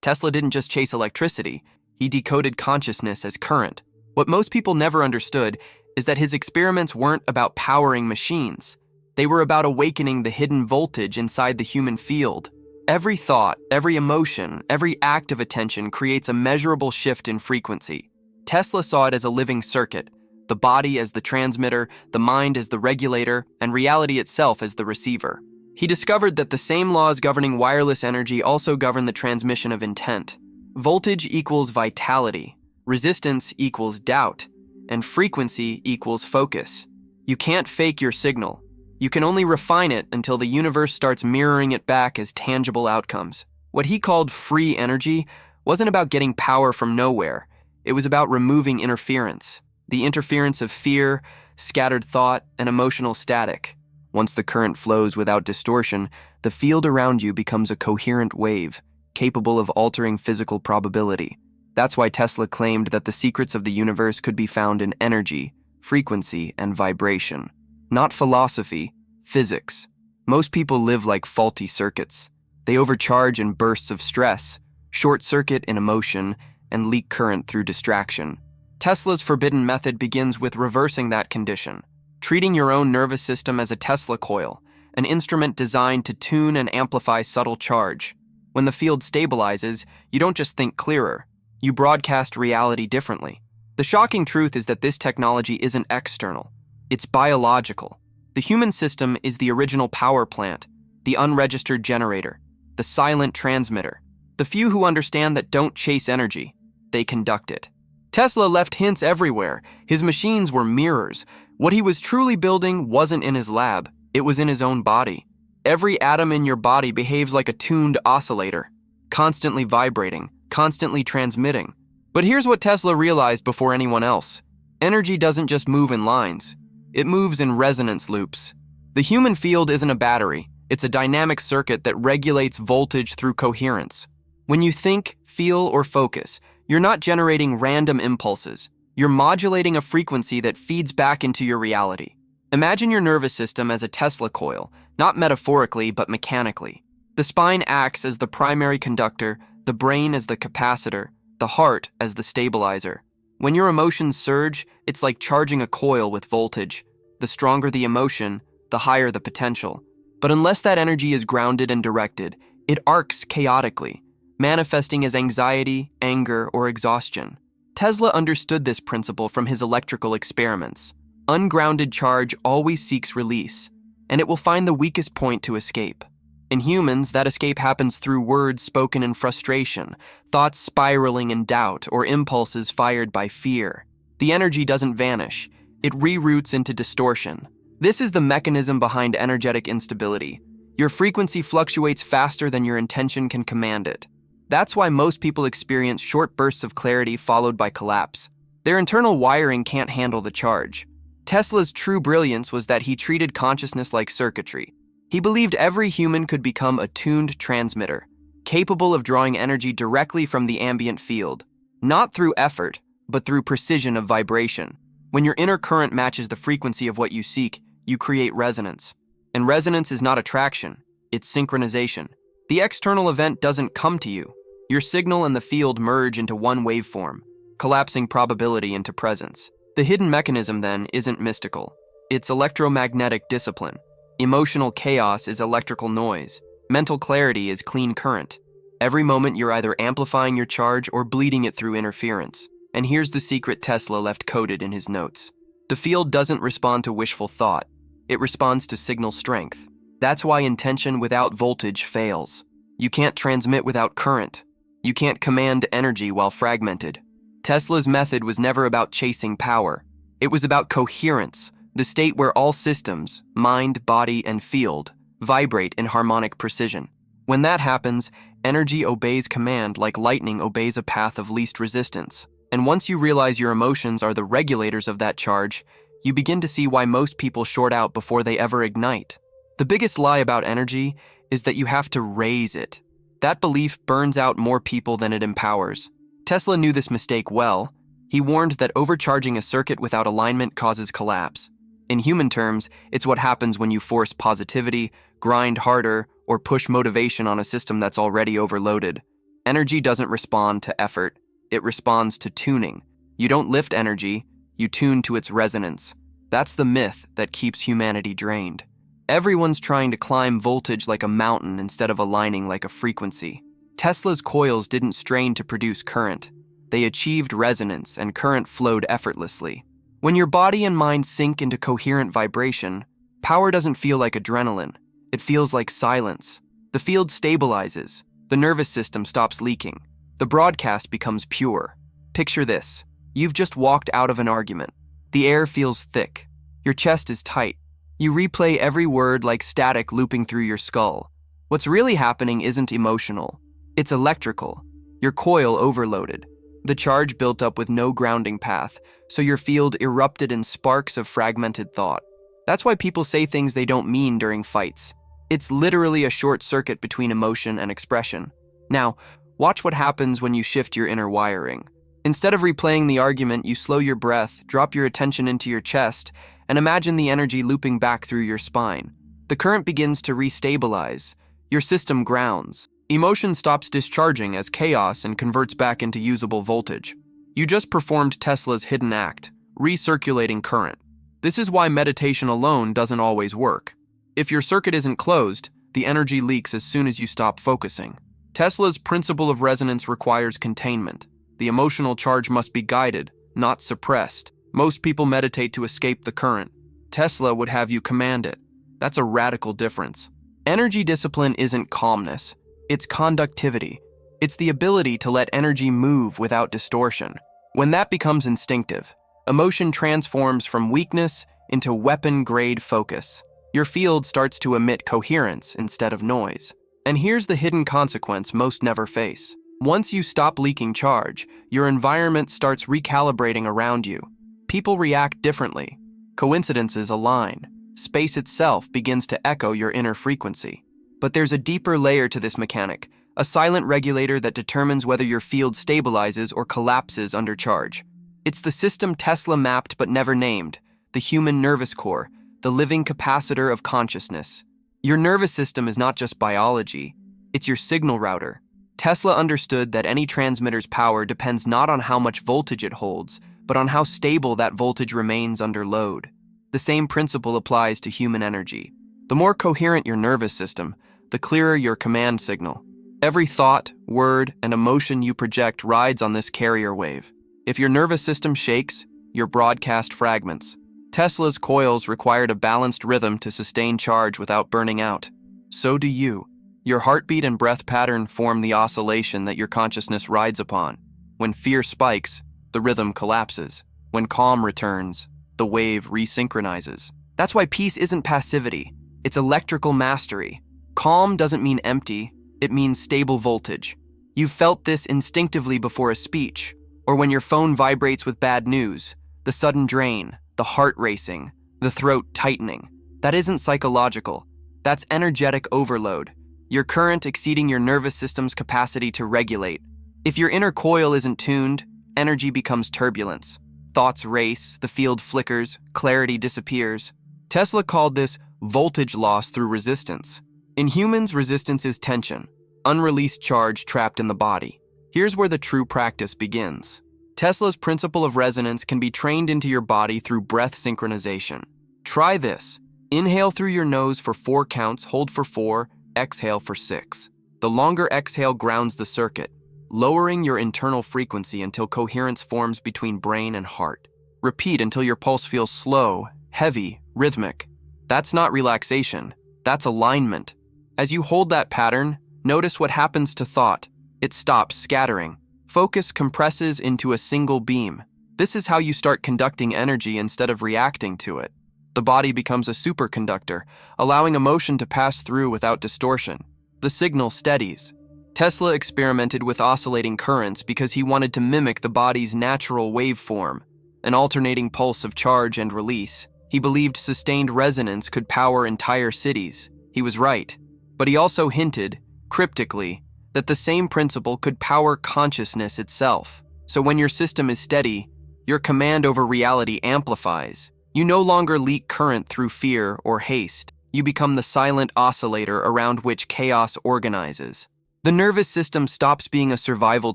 Tesla didn't just chase electricity, he decoded consciousness as current. What most people never understood is that his experiments weren't about powering machines. They were about awakening the hidden voltage inside the human field. Every thought, every emotion, every act of attention creates a measurable shift in frequency. Tesla saw it as a living circuit, the body as the transmitter, the mind as the regulator, and reality itself as the receiver. He discovered that the same laws governing wireless energy also govern the transmission of intent. Voltage equals vitality, resistance equals doubt, and frequency equals focus. You can't fake your signal. You can only refine it until the universe starts mirroring it back as tangible outcomes. What he called free energy wasn't about getting power from nowhere. It was about removing interference. The interference of fear, scattered thought, and emotional static. Once the current flows without distortion, the field around you becomes a coherent wave, capable of altering physical probability. That's why Tesla claimed that the secrets of the universe could be found in energy, frequency, and vibration. Not philosophy, physics. Most people live like faulty circuits. They overcharge in bursts of stress, short-circuit in emotion, and leak current through distraction. Tesla's forbidden method begins with reversing that condition, treating your own nervous system as a Tesla coil, an instrument designed to tune and amplify subtle charge. When the field stabilizes, you don't just think clearer, you broadcast reality differently. The shocking truth is that this technology isn't external, it's biological. The human system is the original power plant, the unregistered generator, the silent transmitter. The few who understand that don't chase energy, they conduct it. Tesla left hints everywhere. His machines were mirrors. What he was truly building wasn't in his lab, it was in his own body. Every atom in your body behaves like a tuned oscillator, constantly vibrating, constantly transmitting. But here's what Tesla realized before anyone else. Energy doesn't just move in lines, it moves in resonance loops. The human field isn't a battery, it's a dynamic circuit that regulates voltage through coherence. When you think, feel, or focus, you're not generating random impulses. You're modulating a frequency that feeds back into your reality. Imagine your nervous system as a Tesla coil, not metaphorically, but mechanically. The spine acts as the primary conductor, the brain as the capacitor, the heart as the stabilizer. When your emotions surge, it's like charging a coil with voltage. The stronger the emotion, the higher the potential. But unless that energy is grounded and directed, it arcs chaotically, manifesting as anxiety, anger, or exhaustion. Tesla understood this principle from his electrical experiments. Ungrounded charge always seeks release, and it will find the weakest point to escape. In humans, that escape happens through words spoken in frustration, thoughts spiraling in doubt, or impulses fired by fear. The energy doesn't vanish, it reroutes into distortion. This is the mechanism behind energetic instability. Your frequency fluctuates faster than your intention can command it. That's why most people experience short bursts of clarity followed by collapse. Their internal wiring can't handle the charge. Tesla's true brilliance was that he treated consciousness like circuitry. He believed every human could become a tuned transmitter, capable of drawing energy directly from the ambient field, not through effort, but through precision of vibration. When your inner current matches the frequency of what you seek, you create resonance. And resonance is not attraction, it's synchronization. The external event doesn't come to you. Your signal and the field merge into one waveform, collapsing probability into presence. The hidden mechanism, then, isn't mystical. It's electromagnetic discipline. Emotional chaos is electrical noise. Mental clarity is clean current. Every moment you're either amplifying your charge or bleeding it through interference. And here's the secret Tesla left coded in his notes. The field doesn't respond to wishful thought. It responds to signal strength. That's why intention without voltage fails. You can't transmit without current. You can't command energy while fragmented. Tesla's method was never about chasing power. It was about coherence, the state where all systems, mind, body, and field, vibrate in harmonic precision. When that happens, energy obeys command like lightning obeys a path of least resistance. And once you realize your emotions are the regulators of that charge, you begin to see why most people short out before they ever ignite. The biggest lie about energy is that you have to raise it. That belief burns out more people than it empowers. Tesla knew this mistake well. He warned that overcharging a circuit without alignment causes collapse. In human terms, it's what happens when you force positivity, grind harder, or push motivation on a system that's already overloaded. Energy doesn't respond to effort, it responds to tuning. You don't lift energy, you tune to its resonance. That's the myth that keeps humanity drained. Everyone's trying to climb voltage like a mountain instead of aligning like a frequency. Tesla's coils didn't strain to produce current. They achieved resonance, and current flowed effortlessly. When your body and mind sync into coherent vibration, power doesn't feel like adrenaline. It feels like silence. The field stabilizes. The nervous system stops leaking. The broadcast becomes pure. Picture this. You've just walked out of an argument. The air feels thick. Your chest is tight. You replay every word like static looping through your skull. What's really happening isn't emotional. It's electrical. Your coil overloaded. The charge built up with no grounding path, so your field erupted in sparks of fragmented thought. That's why people say things they don't mean during fights. It's literally a short circuit between emotion and expression. Now, watch what happens when you shift your inner wiring. Instead of replaying the argument, you slow your breath, drop your attention into your chest, and imagine the energy looping back through your spine. The current begins to restabilize. Your system grounds. Emotion stops discharging as chaos and converts back into usable voltage. You just performed Tesla's hidden act, recirculating current. This is why meditation alone doesn't always work. If your circuit isn't closed, the energy leaks as soon as you stop focusing. Tesla's principle of resonance requires containment. The emotional charge must be guided, not suppressed. Most people meditate to escape the current. Tesla would have you command it. That's a radical difference. Energy discipline isn't calmness. It's conductivity. It's the ability to let energy move without distortion. When that becomes instinctive, emotion transforms from weakness into weapon-grade focus. Your field starts to emit coherence instead of noise. And here's the hidden consequence most never face. Once you stop leaking charge, your environment starts recalibrating around you. People react differently. Coincidences align. Space itself begins to echo your inner frequency. But there's a deeper layer to this mechanic, a silent regulator that determines whether your field stabilizes or collapses under charge. It's the system Tesla mapped but never named, the human nervous core, the living capacitor of consciousness. Your nervous system is not just biology, it's your signal router. Tesla understood that any transmitter's power depends not on how much voltage it holds, but on how stable that voltage remains under load. The same principle applies to human energy. The more coherent your nervous system, the clearer your command signal. Every thought, word, and emotion you project rides on this carrier wave. If your nervous system shakes, your broadcast fragments. Tesla's coils required a balanced rhythm to sustain charge without burning out. So do you. Your heartbeat and breath pattern form the oscillation that your consciousness rides upon. When fear spikes, the rhythm collapses. When calm returns, the wave resynchronizes. That's why peace isn't passivity. It's electrical mastery. Calm doesn't mean empty, it means stable voltage. You've felt this instinctively before a speech, or when your phone vibrates with bad news, the sudden drain, the heart racing, the throat tightening. That isn't psychological. That's energetic overload. Your current exceeding your nervous system's capacity to regulate. If your inner coil isn't tuned, energy becomes turbulence. Thoughts race, the field flickers, clarity disappears. Tesla called this voltage loss through resistance. In humans, resistance is tension, unreleased charge trapped in the body. Here's where the true practice begins. Tesla's principle of resonance can be trained into your body through breath synchronization. Try this. Inhale through your nose for 4 counts, hold for 4, exhale for 6. The longer exhale grounds the circuit, lowering your internal frequency until coherence forms between brain and heart. Repeat until your pulse feels slow, heavy, rhythmic. That's not relaxation, that's alignment. As you hold that pattern, notice what happens to thought. It stops scattering. Focus compresses into a single beam. This is how you start conducting energy instead of reacting to it. The body becomes a superconductor, allowing emotion to pass through without distortion. The signal steadies. Tesla experimented with oscillating currents because he wanted to mimic the body's natural waveform, an alternating pulse of charge and release. He believed sustained resonance could power entire cities. He was right. But he also hinted, cryptically, that the same principle could power consciousness itself. So when your system is steady, your command over reality amplifies. You no longer leak current through fear or haste. You become the silent oscillator around which chaos organizes. The nervous system stops being a survival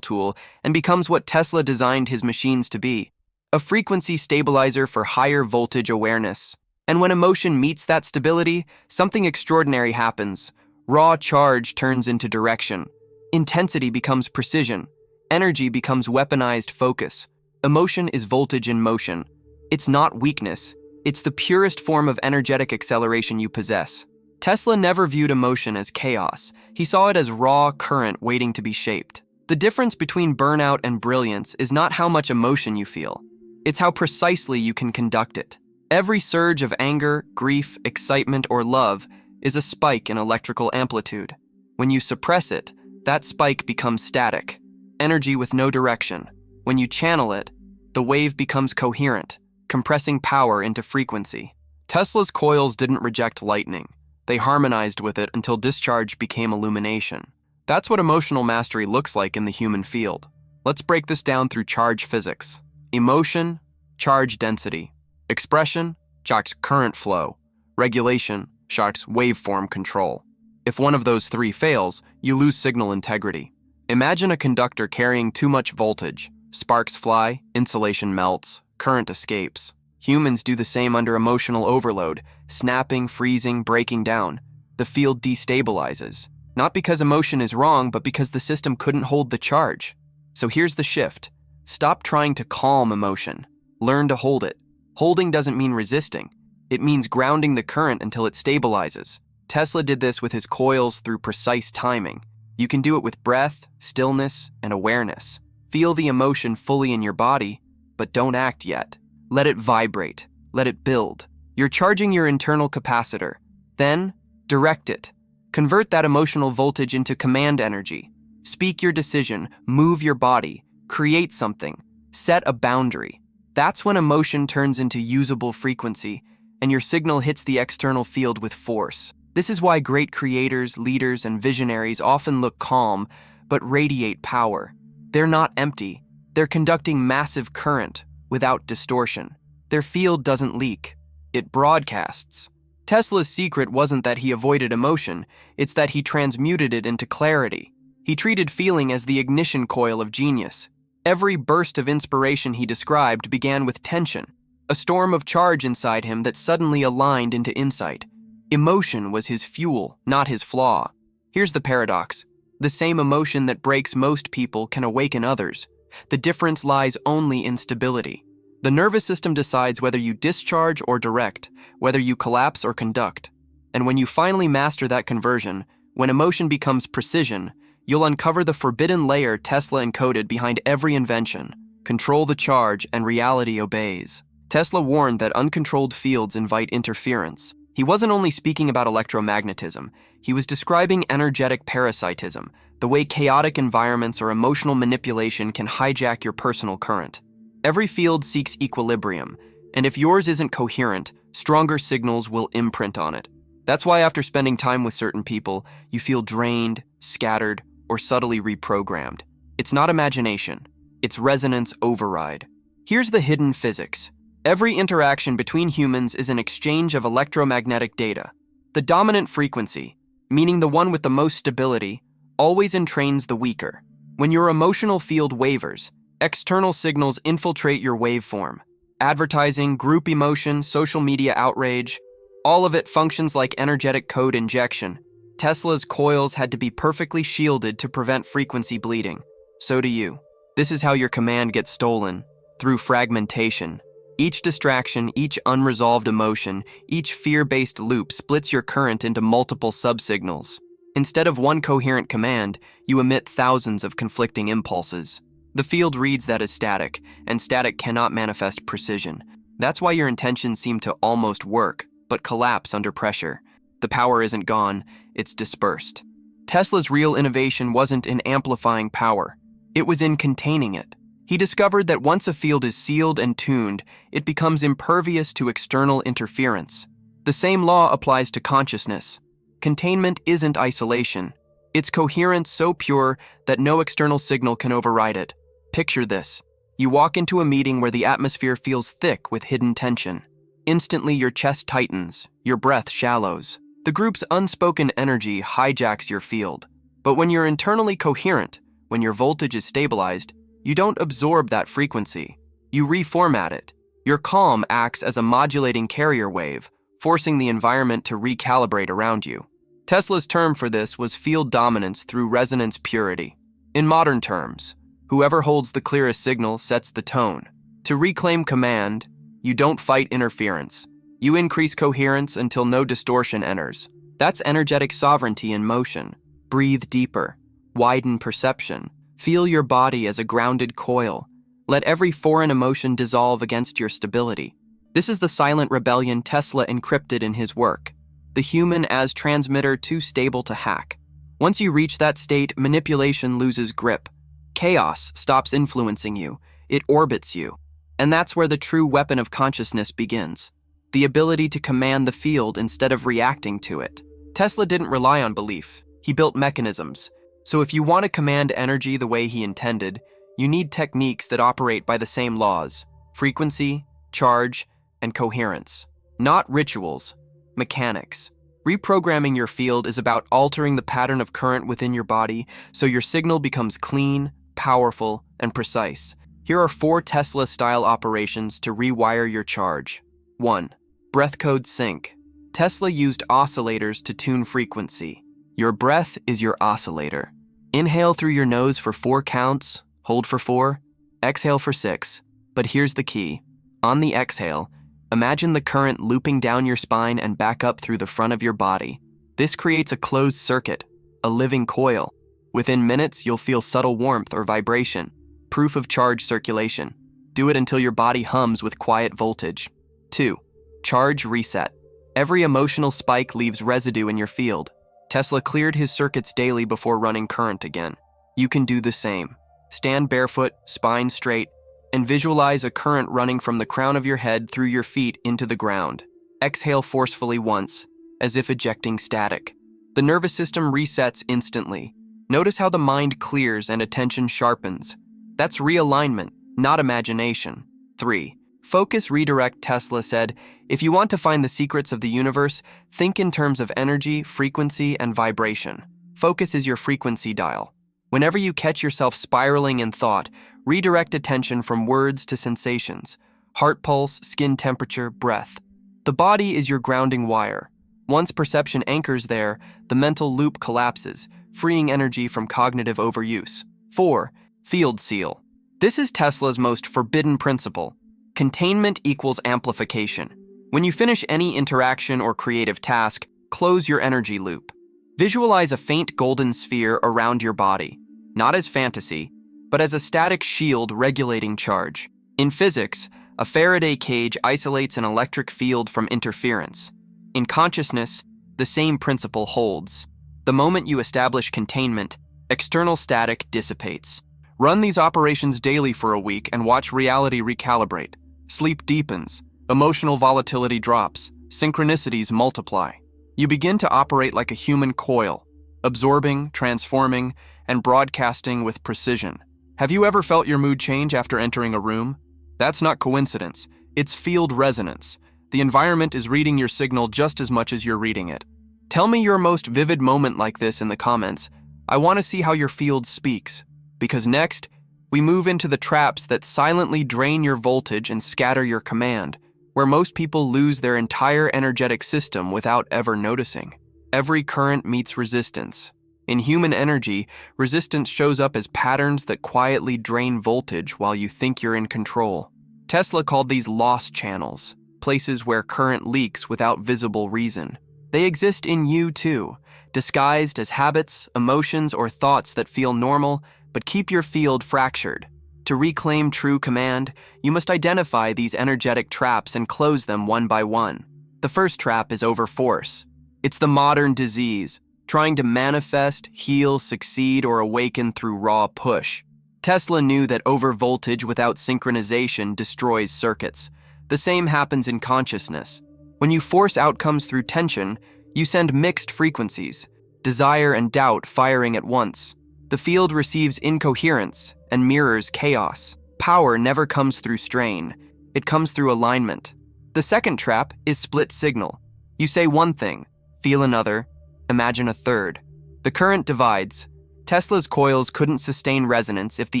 tool and becomes what Tesla designed his machines to be, a frequency stabilizer for higher voltage awareness. And when emotion meets that stability, something extraordinary happens. Raw charge turns into direction. Intensity becomes precision. Energy becomes weaponized focus. Emotion is voltage in motion. It's not weakness. It's the purest form of energetic acceleration you possess. Tesla never viewed emotion as chaos. He saw it as raw current waiting to be shaped. The difference between burnout and brilliance is not how much emotion you feel. It's how precisely you can conduct it. Every surge of anger, grief, excitement, or love is a spike in electrical amplitude. When you suppress it, that spike becomes static, energy with no direction. When you channel it, the wave becomes coherent, compressing power into frequency. Tesla's coils didn't reject lightning. They harmonized with it until discharge became illumination. That's what emotional mastery looks like in the human field. Let's break this down through charge physics. Emotion, charge density. Expression, shocks current flow. Regulation, shocks waveform control. If one of those three fails, you lose signal integrity. Imagine a conductor carrying too much voltage. Sparks fly, insulation melts, current escapes. Humans do the same under emotional overload, snapping, freezing, breaking down. The field destabilizes. Not because emotion is wrong, but because the system couldn't hold the charge. So here's the shift. Stop trying to calm emotion. Learn to hold it. Holding doesn't mean resisting. It means grounding the current until it stabilizes. Tesla did this with his coils through precise timing. You can do it with breath, stillness, and awareness. Feel the emotion fully in your body, but don't act yet. Let it vibrate. Let it build. You're charging your internal capacitor. Then, direct it. Convert that emotional voltage into command energy. Speak your decision, move your body, create something, set a boundary. That's when emotion turns into usable frequency, and your signal hits the external field with force. This is why great creators, leaders, and visionaries often look calm, but radiate power. They're not empty. They're conducting massive current without distortion. Their field doesn't leak. It broadcasts. Tesla's secret wasn't that he avoided emotion, it's that he transmuted it into clarity. He treated feeling as the ignition coil of genius. Every burst of inspiration he described began with tension, a storm of charge inside him that suddenly aligned into insight. Emotion was his fuel, not his flaw. Here's the paradox. The same emotion that breaks most people can awaken others. The difference lies only in stability. The nervous system decides whether you discharge or direct, whether you collapse or conduct. And when you finally master that conversion, when emotion becomes precision, you'll uncover the forbidden layer Tesla encoded behind every invention. Control the charge and reality obeys. Tesla warned that uncontrolled fields invite interference. He wasn't only speaking about electromagnetism, he was describing energetic parasitism, the way chaotic environments or emotional manipulation can hijack your personal current. Every field seeks equilibrium, and if yours isn't coherent, stronger signals will imprint on it. That's why after spending time with certain people, you feel drained, scattered, or subtly reprogrammed. It's not imagination, it's resonance override. Here's the hidden physics. Every interaction between humans is an exchange of electromagnetic data. The dominant frequency, meaning the one with the most stability, always entrains the weaker. When your emotional field wavers, external signals infiltrate your waveform. Advertising, group emotion, social media outrage, all of it functions like energetic code injection. Tesla's coils had to be perfectly shielded to prevent frequency bleeding. So do you. This is how your command gets stolen, through fragmentation. Each distraction, each unresolved emotion, each fear-based loop splits your current into multiple subsignals. Instead of one coherent command, you emit thousands of conflicting impulses. The field reads that as static, and static cannot manifest precision. That's why your intentions seem to almost work, but collapse under pressure. The power isn't gone, it's dispersed. Tesla's real innovation wasn't in amplifying power, it was in containing it. He discovered that once a field is sealed and tuned, it becomes impervious to external interference. The same law applies to consciousness. Containment isn't isolation. It's coherence so pure that no external signal can override it. Picture this. You walk into a meeting where the atmosphere feels thick with hidden tension. Instantly, your chest tightens, your breath shallows. The group's unspoken energy hijacks your field. But when you're internally coherent, when your voltage is stabilized, you don't absorb that frequency. You reformat it. Your calm acts as a modulating carrier wave, forcing the environment to recalibrate around you. Tesla's term for this was field dominance through resonance purity. In modern terms, whoever holds the clearest signal sets the tone. To reclaim command, you don't fight interference. You increase coherence until no distortion enters. That's energetic sovereignty in motion. Breathe deeper. Widen perception. Feel your body as a grounded coil. Let every foreign emotion dissolve against your stability. This is the silent rebellion Tesla encrypted in his work. The human as transmitter too stable to hack. Once you reach that state, manipulation loses grip. Chaos stops influencing you. It orbits you. And that's where the true weapon of consciousness begins. The ability to command the field instead of reacting to it. Tesla didn't rely on belief. He built mechanisms. So if you want to command energy the way he intended, you need techniques that operate by the same laws: frequency, charge, and coherence. Not rituals, mechanics. Reprogramming your field is about altering the pattern of current within your body so your signal becomes clean, powerful, and precise. Here are 4 Tesla-style operations to rewire your charge. 1. Breath code sync. Tesla used oscillators to tune frequency. Your breath is your oscillator. Inhale through your nose for 4 counts, hold for 4, exhale for 6. But here's the key. On the exhale, imagine the current looping down your spine and back up through the front of your body. This creates a closed circuit, a living coil. Within minutes, you'll feel subtle warmth or vibration, proof of charge circulation. Do it until your body hums with quiet voltage. 2. Charge reset. Every emotional spike leaves residue in your field. Tesla cleared his circuits daily before running current again. You can do the same. Stand barefoot, spine straight, and visualize a current running from the crown of your head through your feet into the ground. Exhale forcefully once, as if ejecting static. The nervous system resets instantly. Notice how the mind clears and attention sharpens. That's realignment, not imagination. 3. Focus redirect. Tesla said, if you want to find the secrets of the universe, think in terms of energy, frequency, and vibration. Focus is your frequency dial. Whenever you catch yourself spiraling in thought, redirect attention from words to sensations, heart pulse, skin temperature, breath. The body is your grounding wire. Once perception anchors there, the mental loop collapses, freeing energy from cognitive overuse. 4. Field seal. This is Tesla's most forbidden principle. Containment equals amplification. When you finish any interaction or creative task, close your energy loop. Visualize a faint golden sphere around your body, not as fantasy, but as a static shield regulating charge. In physics, a Faraday cage isolates an electric field from interference. In consciousness, the same principle holds. The moment you establish containment, external static dissipates. Run these operations daily for a week and watch reality recalibrate. Sleep deepens, emotional volatility drops, synchronicities multiply. You begin to operate like a human coil, absorbing, transforming, and broadcasting with precision. Have you ever felt your mood change after entering a room? That's not coincidence. It's field resonance. The environment is reading your signal just as much as you're reading it. Tell me your most vivid moment like this in the comments. I want to see how your field speaks. Because next, we move into the traps that silently drain your voltage and scatter your command, where most people lose their entire energetic system without ever noticing. Every current meets resistance. In human energy, resistance shows up as patterns that quietly drain voltage while you think you're in control. Tesla called these lost channels, places where current leaks without visible reason. They exist in you too, disguised as habits, emotions, or thoughts that feel normal but keep your field fractured. To reclaim true command, you must identify these energetic traps and close them one by one. The first trap is overforce. It's the modern disease, trying to manifest, heal, succeed, or awaken through raw push. Tesla knew that overvoltage without synchronization destroys circuits. The same happens in consciousness. When you force outcomes through tension, you send mixed frequencies, desire and doubt firing at once. The field receives incoherence and mirrors chaos. Power never comes through strain. It comes through alignment. The second trap is split signal. You say one thing, feel another, imagine a third. The current divides, Tesla's coils couldn't sustain resonance if the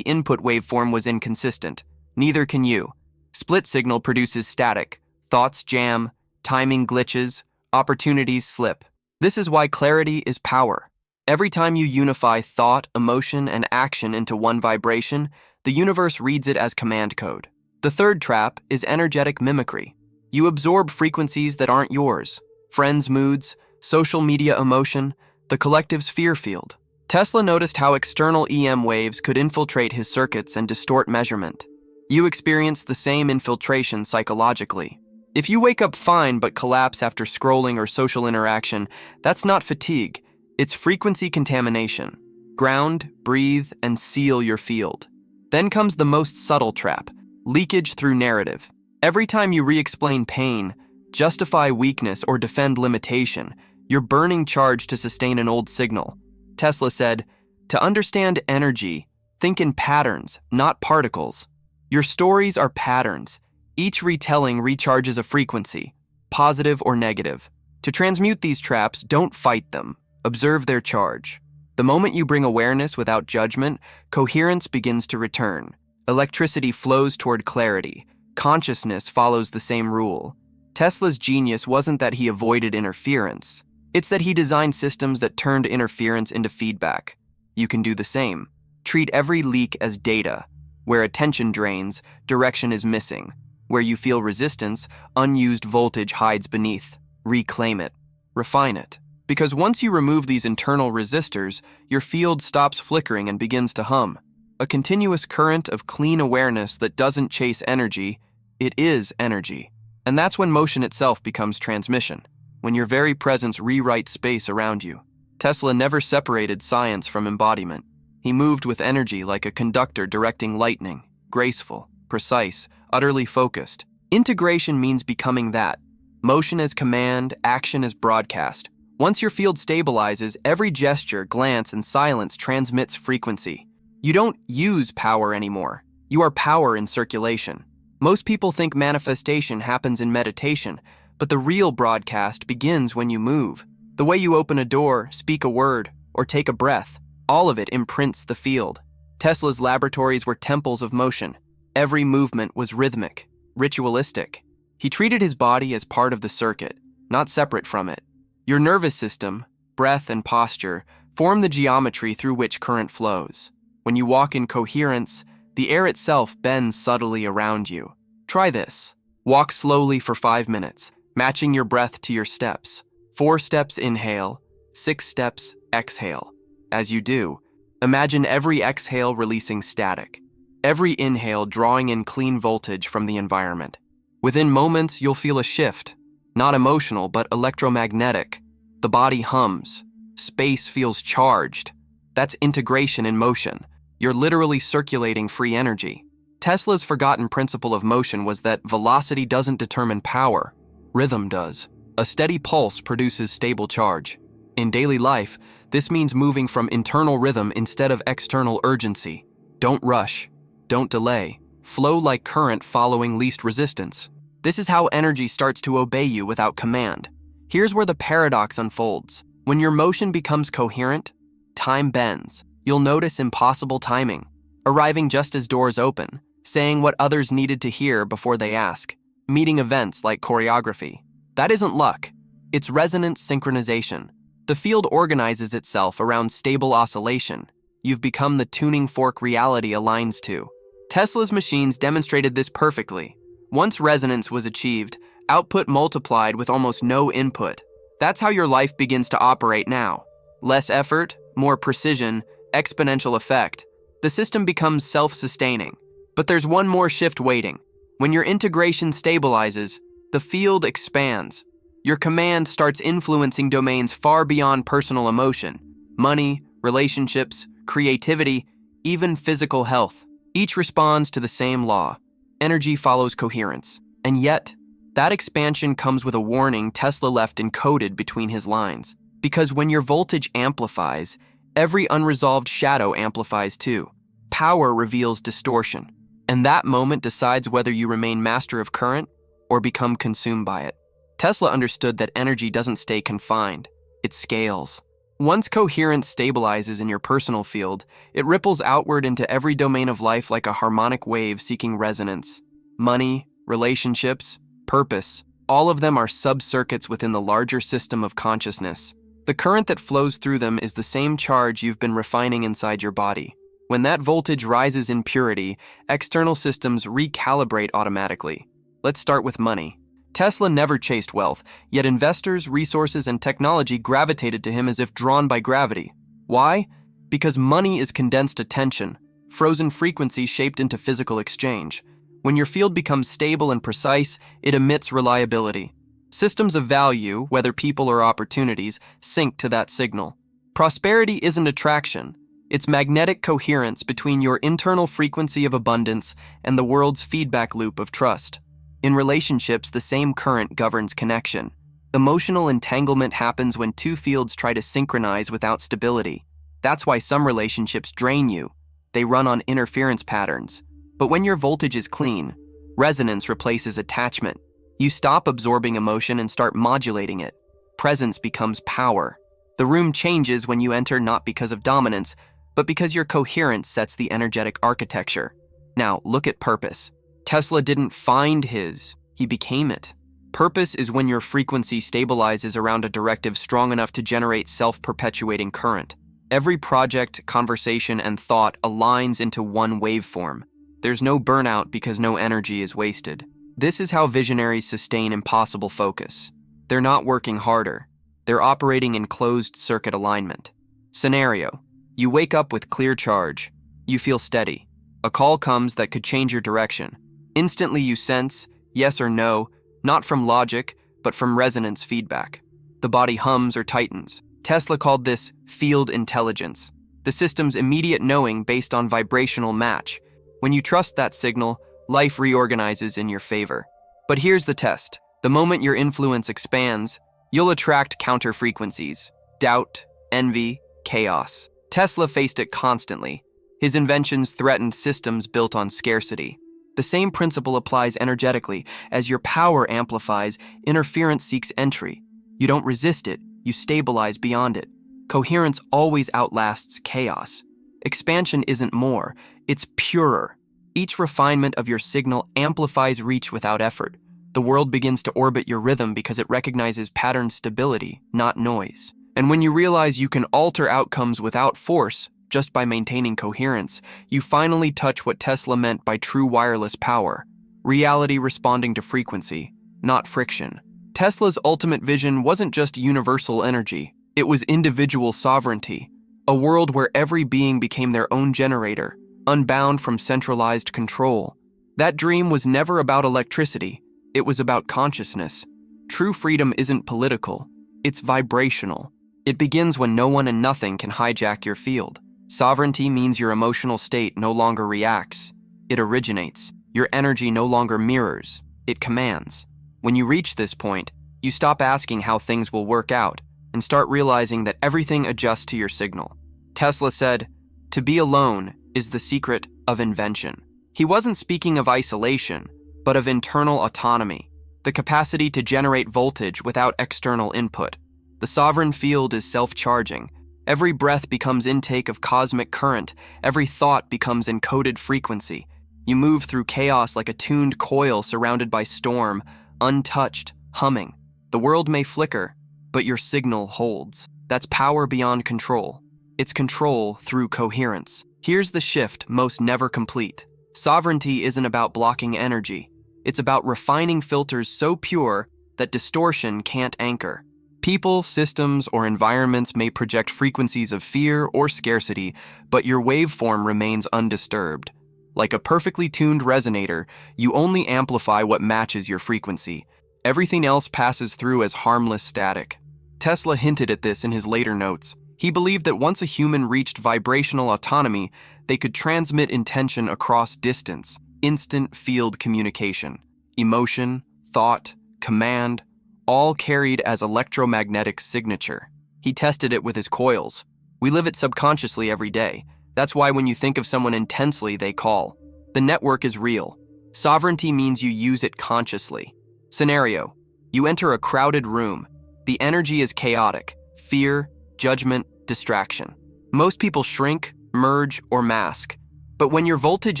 input waveform was inconsistent. Neither can you. Split signal produces static. Thoughts jam, timing glitches, opportunities slip. This is why clarity is power. Every time you unify thought, emotion, and action into one vibration, the universe reads it as command code. The third trap is energetic mimicry. You absorb frequencies that aren't yours. Friends' moods, social media emotion, the collective's fear field. Tesla noticed how external EM waves could infiltrate his circuits and distort measurement. You experience the same infiltration psychologically. If you wake up fine but collapse after scrolling or social interaction, that's not fatigue, it's frequency contamination. Ground, breathe, and seal your field. Then comes the most subtle trap, leakage through narrative. Every time you re-explain pain, justify weakness, or defend limitation, you're burning charge to sustain an old signal. Tesla said, "To understand energy, think in patterns, not particles. Your stories are patterns. Each retelling recharges a frequency, positive or negative. To transmute these traps, don't fight them. Observe their charge. The moment you bring awareness without judgment, coherence begins to return. Electricity flows toward clarity. Consciousness follows the same rule." Tesla's genius wasn't that he avoided interference. It's that he designed systems that turned interference into feedback. You can do the same. Treat every leak as data. Where attention drains, direction is missing. Where you feel resistance, unused voltage hides beneath. Reclaim it. Refine it. Because once you remove these internal resistors, your field stops flickering and begins to hum. A continuous current of clean awareness that doesn't chase energy, it is energy. And that's when motion itself becomes transmission, when your very presence rewrites space around you. Tesla never separated science from embodiment. He moved with energy like a conductor directing lightning, graceful, precise, utterly focused. Integration means becoming that. Motion as command, action as broadcast. Once your field stabilizes, every gesture, glance, and silence transmits frequency. You don't use power anymore. You are power in circulation. Most people think manifestation happens in meditation, but the real broadcast begins when you move. The way you open a door, speak a word, or take a breath, all of it imprints the field. Tesla's laboratories were temples of motion. Every movement was rhythmic, ritualistic. He treated his body as part of the circuit, not separate from it. Your nervous system, breath, and posture form the geometry through which current flows. When you walk in coherence, the air itself bends subtly around you. Try this. Walk slowly for 5 minutes, matching your breath to your steps. 4 steps inhale, 6 steps exhale. As you do, imagine every exhale releasing static, every inhale drawing in clean voltage from the environment. Within moments, you'll feel a shift, not emotional but electromagnetic. The body hums, space feels charged. That's integration in motion. You're literally circulating free energy. Tesla's forgotten principle of motion was that velocity doesn't determine power, rhythm does. A steady pulse produces stable charge. In daily life, this means moving from internal rhythm instead of external urgency. Don't rush, don't delay. Flow like current following least resistance. This is how energy starts to obey you without command. Here's where the paradox unfolds. When your motion becomes coherent, time bends. You'll notice impossible timing, arriving just as doors open, saying what others needed to hear before they ask, meeting events like choreography. That isn't luck. It's resonance synchronization. The field organizes itself around stable oscillation. You've become the tuning fork reality aligns to. Tesla's machines demonstrated this perfectly. Once resonance was achieved, output multiplied with almost no input. That's how your life begins to operate now. Less effort, more precision, exponential effect. The system becomes self-sustaining. But there's one more shift waiting. When your integration stabilizes, the field expands. Your command starts influencing domains far beyond personal emotion. Money, relationships, creativity, even physical health. Each responds to the same law. Energy follows coherence. And yet, that expansion comes with a warning Tesla left encoded between his lines. Because when your voltage amplifies, every unresolved shadow amplifies too. Power reveals distortion. And that moment decides whether you remain master of current or become consumed by it. Tesla understood that energy doesn't stay confined. It scales. Once coherence stabilizes in your personal field, it ripples outward into every domain of life like a harmonic wave seeking resonance. Money, relationships, purpose, all of them are sub-circuits within the larger system of consciousness. The current that flows through them is the same charge you've been refining inside your body. When that voltage rises in purity, external systems recalibrate automatically. Let's start with money. Tesla never chased wealth, yet investors, resources, and technology gravitated to him as if drawn by gravity. Why? Because money is condensed attention, frozen frequency shaped into physical exchange. When your field becomes stable and precise, it emits reliability. Systems of value, whether people or opportunities, sync to that signal. Prosperity isn't attraction. It's magnetic coherence between your internal frequency of abundance and the world's feedback loop of trust. In relationships, the same current governs connection. Emotional entanglement happens when two fields try to synchronize without stability. That's why some relationships drain you. They run on interference patterns. But when your voltage is clean, resonance replaces attachment. You stop absorbing emotion and start modulating it. Presence becomes power. The room changes when you enter not because of dominance, but because your coherence sets the energetic architecture. Now, look at purpose. Tesla didn't find his, he became it. Purpose is when your frequency stabilizes around a directive strong enough to generate self-perpetuating current. Every project, conversation, and thought aligns into one waveform. There's no burnout because no energy is wasted. This is how visionaries sustain impossible focus. They're not working harder. They're operating in closed-circuit alignment. Scenario: you wake up with clear charge. You feel steady. A call comes that could change your direction. Instantly you sense, yes or no, not from logic, but from resonance feedback. The body hums or tightens. Tesla called this field intelligence, the system's immediate knowing based on vibrational match. When you trust that signal, life reorganizes in your favor. But here's the test. The moment your influence expands, you'll attract counter frequencies: doubt, envy, chaos. Tesla faced it constantly. His inventions threatened systems built on scarcity. The same principle applies energetically. As your power amplifies, interference seeks entry. You don't resist it, you stabilize beyond it. Coherence always outlasts chaos. Expansion isn't more, it's purer. Each refinement of your signal amplifies reach without effort. The world begins to orbit your rhythm because it recognizes pattern stability, not noise. And when you realize you can alter outcomes without force, just by maintaining coherence, you finally touch what Tesla meant by true wireless power: reality responding to frequency, not friction. Tesla's ultimate vision wasn't just universal energy, it was individual sovereignty, a world where every being became their own generator, unbound from centralized control. That dream was never about electricity, it was about consciousness. True freedom isn't political, it's vibrational. It begins when no one and nothing can hijack your field. Sovereignty means your emotional state no longer reacts, it originates. Your energy no longer mirrors, it commands. When you reach this point, you stop asking how things will work out and start realizing that everything adjusts to your signal. Tesla said, "To be alone is the secret of invention." He wasn't speaking of isolation, but of internal autonomy, the capacity to generate voltage without external input. The sovereign field is self-charging. Every breath becomes intake of cosmic current. Every thought becomes encoded frequency. You move through chaos like a tuned coil surrounded by storm, untouched, humming. The world may flicker, but your signal holds. That's power beyond control. It's control through coherence. Here's the shift most never complete. Sovereignty isn't about blocking energy. It's about refining filters so pure that distortion can't anchor. People, systems, or environments may project frequencies of fear or scarcity, but your waveform remains undisturbed. Like a perfectly tuned resonator, you only amplify what matches your frequency. Everything else passes through as harmless static. Tesla hinted at this in his later notes. He believed that once a human reached vibrational autonomy, they could transmit intention across distance, instant field communication. Emotion, thought, command, all carried as electromagnetic signature. He tested it with his coils. We live it subconsciously every day. That's why when you think of someone intensely, they call. The network is real. Sovereignty means you use it consciously. Scenario: you enter a crowded room. The energy is chaotic. Fear, judgment, distraction. Most people shrink, merge, or mask. But when your voltage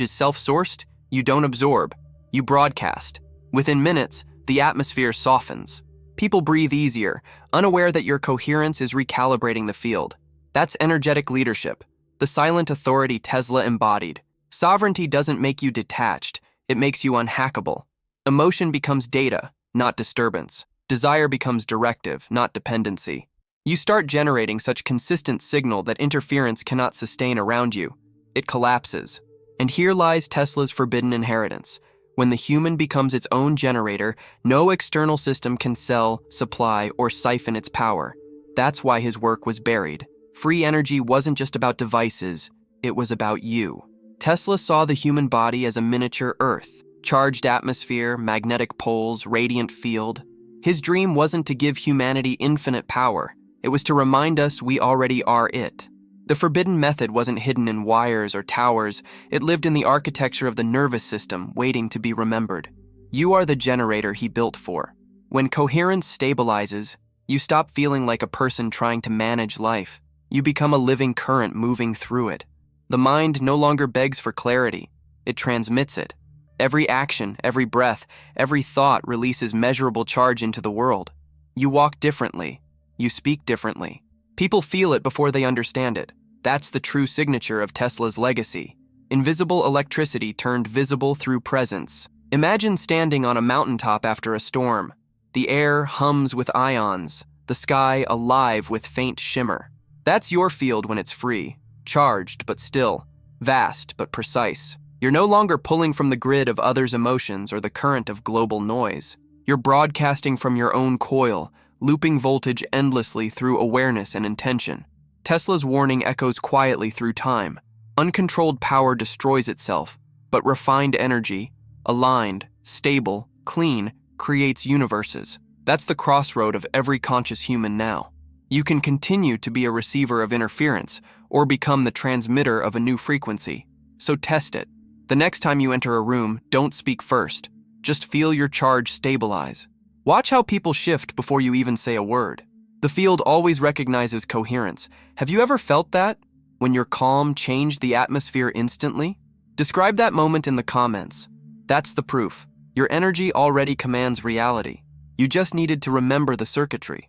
is self-sourced, you don't absorb, you broadcast. Within minutes, the atmosphere softens. People breathe easier, unaware that your coherence is recalibrating the field. That's energetic leadership, the silent authority Tesla embodied. Sovereignty doesn't make you detached, it makes you unhackable. Emotion becomes data, not disturbance. Desire becomes directive, not dependency. You start generating such consistent signal that interference cannot sustain around you. It collapses. And here lies Tesla's forbidden inheritance. When the human becomes its own generator, no external system can sell, supply, or siphon its power. That's why his work was buried. Free energy wasn't just about devices, it was about you. Tesla saw the human body as a miniature Earth, charged atmosphere, magnetic poles, radiant field. His dream wasn't to give humanity infinite power. It was to remind us we already are it. The forbidden method wasn't hidden in wires or towers. It lived in the architecture of the nervous system, waiting to be remembered. You are the generator he built for. When coherence stabilizes, you stop feeling like a person trying to manage life. You become a living current moving through it. The mind no longer begs for clarity. It transmits it. Every action, every breath, every thought releases measurable charge into the world. You walk differently. You speak differently. People feel it before they understand it. That's the true signature of Tesla's legacy. Invisible electricity turned visible through presence. Imagine standing on a mountaintop after a storm. The air hums with ions, the sky alive with faint shimmer. That's your field when it's free, charged but still, vast but precise. You're no longer pulling from the grid of others' emotions or the current of global noise. You're broadcasting from your own coil, looping voltage endlessly through awareness and intention. Tesla's warning echoes quietly through time. Uncontrolled power destroys itself, but refined energy, aligned, stable, clean, creates universes. That's the crossroad of every conscious human now. You can continue to be a receiver of interference or become the transmitter of a new frequency. So test it. The next time you enter a room, don't speak first. Just feel your charge stabilize. Watch how people shift before you even say a word. The field always recognizes coherence. Have you ever felt that? When your calm changed the atmosphere instantly? Describe that moment in the comments. That's the proof. Your energy already commands reality. You just needed to remember the circuitry.